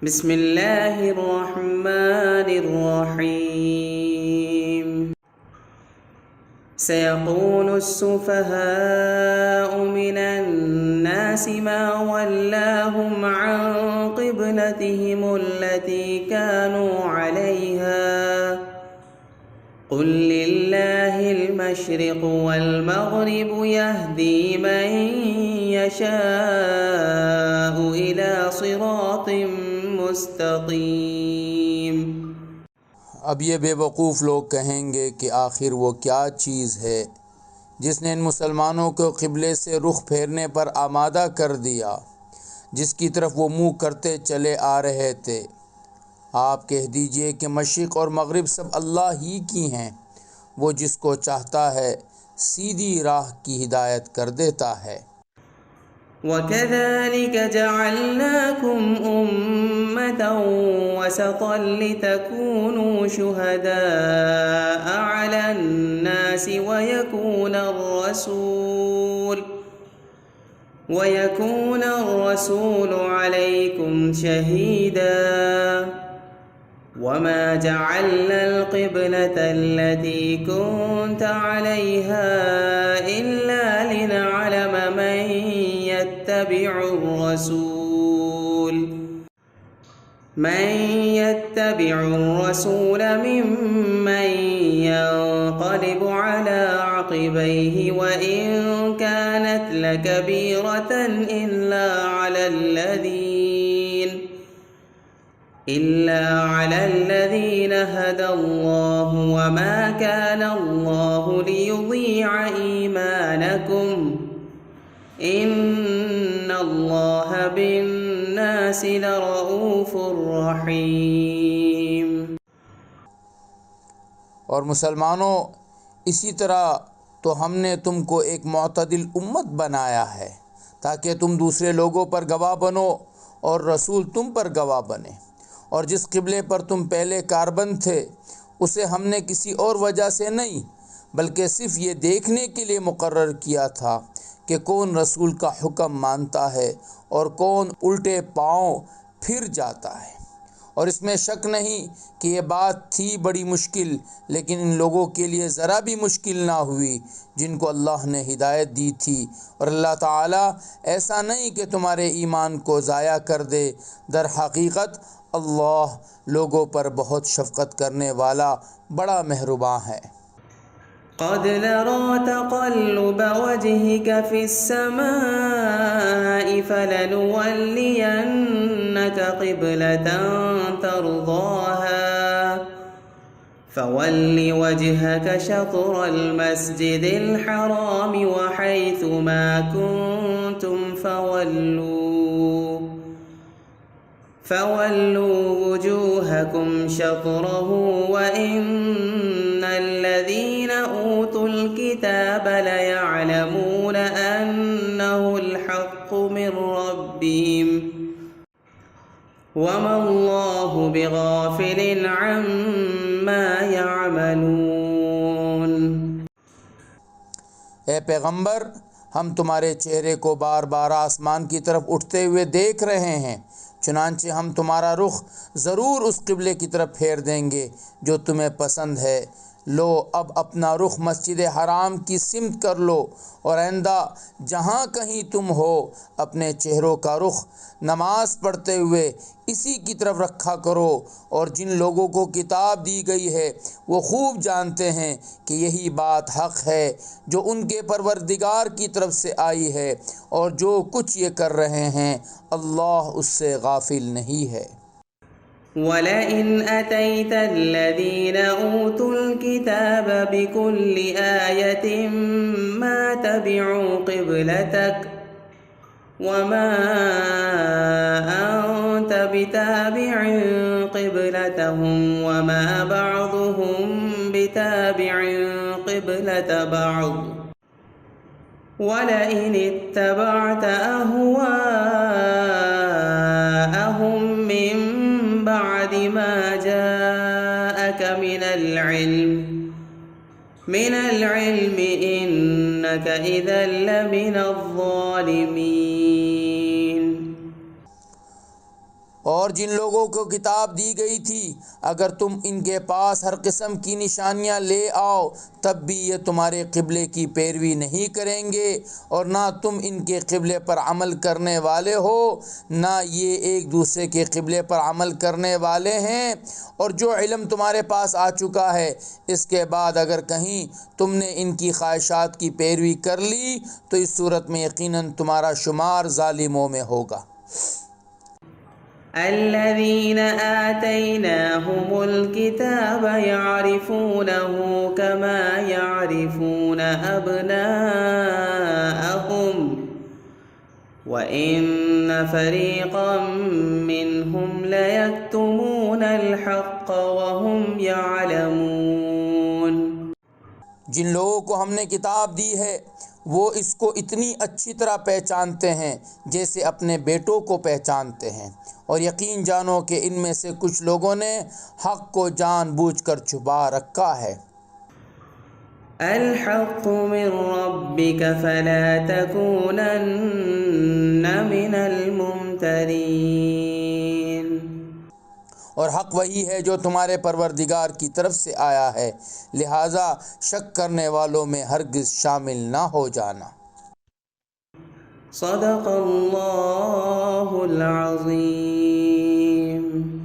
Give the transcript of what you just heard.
बिस्मिल्लाहिर्रहमानिर्रहीम। सयक़ूलु अस्सुफ़हाउ मिनन्नासि मा वल्लाहुम अन क़िब्लतिहिमुल्लती कानू अलैहा क़ुल लिल्लाहिल मशरिक़ु वल मग़रिबु यहदी मन यशाअु इला सिरातिम मुस्तक़ीम। अब ये बेवकूफ़ लोग कहेंगे कि आखिर वो क्या चीज़ है जिसने इन मुसलमानों को क़िबले से रुख फेरने पर आमादा कर दिया, जिसकी तरफ वो मुँह करते चले आ रहे थे। आप कह दीजिए कि मशरिक़ और मग़रिब सब अल्लाह ही की हैं, वो जिसको चाहता है सीधी राह की हिदायत कर देता है। वकज़ालिक जअलनाकुम उम्मतन वसतन लितकूनू शुहदाअ अलन नासि वयकून अर्रसूलु अलैकुम शहीदा वमा जअलना अल-क़िब्लता अल्लती कुन्त अलैहा इल्ला लिनअलम मन यत्तबिउर-रसूल मिम्मन यन्क़लिबु अला अक़िबैहि व इन कानत लकबीरतन इल्ला अलल्लज़ीन हदल्लाहु वमा कान अल्लाहु लियुज़ीअ ईमानकुम इन्नल्लाह बिन्नासि लरऊफ़ुर रहीम। और मुसलमानों, इसी तरह तो हमने तुमको एक मुअतदिल उम्मत बनाया है ताकि तुम दूसरे लोगों पर गवाह बनो और रसूल तुम पर गवाह बने। और जिस क़िबले पर तुम पहले कारबंद थे उसे हमने किसी और वजह से नहीं बल्कि सिर्फ़ ये देखने के लिए मुकर्रर किया था कि कौन रसूल का हुक्म मानता है और कौन उल्टे पाँव फिर जाता है। और इसमें शक नहीं कि ये बात थी बड़ी मुश्किल, लेकिन इन लोगों के लिए ज़रा भी मुश्किल ना हुई जिनको अल्लाह ने हिदायत दी थी। और अल्लाह ताला ऐसा नहीं कि तुम्हारे ईमान को ज़ाया कर दे, दर हकीकत अल्लाह लोगों पर बहुत शफ़क़त करने वाला बड़ा मेहरबान है। क़द नरा तक़ल्लुब वजहिक फ़िस्समाइ फ़लनुवल्लियन्नक क़िब्लतन तर्ज़ाहा फ़वल्लि वजहक शत्रल मस्जिदिल हराम व हैथुमा कुन्तुम फ़वल्लू वुजूहकुम शत्रहु व इन्नल्लज़ीन ऊतुल किताब लयअलमून अन्नहुल हक़्क़ु मिर रब्बिहिम वमल्लाहु बिगाफ़िलिन अम्मा यअमलून। ए पैगंबर, हम तुम्हारे चेहरे को बार बार आसमान की तरफ उठते हुए देख रहे हैं, चुनांचे हम तुम्हारा रुख ज़रूर उस क़िबले की तरफ फेर देंगे जो तुम्हें पसंद है। लो अब अपना रुख मस्जिद हराम की सिमत कर लो और आइंदा जहाँ कहीं तुम हो अपने चेहरों का रुख नमाज पढ़ते हुए इसी की तरफ रखा करो। और जिन लोगों को किताब दी गई है वो खूब जानते हैं कि यही बात हक़ है जो उनके परवरदिगार की तरफ से आई है, और जो कुछ ये कर रहे हैं अल्लाह उससे गाफिल नहीं है। वलइन अतैतल्लज़ीन ऊतुल किताब बिकुल्लि आयतिन मा तबिउ क़िब्लतक वमा अंत बिताबिइन क़िब्लतहुम वमा बअदुहुम बिताबिइन क़िब्लत बअद वलइन इत्तबअत अहवाअहुम मिन बअदि मा जाअक मिनल इल्मि इन्नक इज़न लमिनज़ ज़ालिमीन। और जिन लोगों को किताब दी गई थी अगर तुम इनके पास हर किस्म की निशानियां ले आओ तब भी ये तुम्हारे क़िबले की पैरवी नहीं करेंगे और ना तुम इनके क़िबले पर अमल करने वाले हो ना ये एक दूसरे के क़िबले पर अमल करने वाले हैं। और जो इल्म तुम्हारे पास आ चुका है इसके बाद अगर कहीं तुमने इनकी ख्वाहिशात की पैरवी कर ली तो इस सूरत में यकीनन तुम्हारा शुमार ज़ालिमों में होगा। الذين آتيناهم الكتاب يعرفونه كما يعرفون أبناءهم وإن فريقا منهم ليكتمون الحق وهم يعلمون। जिन लोगों को हमने किताब दी है वो इसको इतनी अच्छी तरह पहचानते हैं जैसे अपने बेटों को पहचानते हैं और यकीन जानो कि इनमें से कुछ लोगों ने हक़ को जानबूझकर छुपा रखा है। الحق من ربك فلا تكونن من الممترين। और हक़ वही है जो तुम्हारे परवरदिगार की तरफ से आया है, लिहाजा शक करने वालों में हरगिज़ शामिल ना हो जाना। सदक़ल्लाहुल अज़ीम।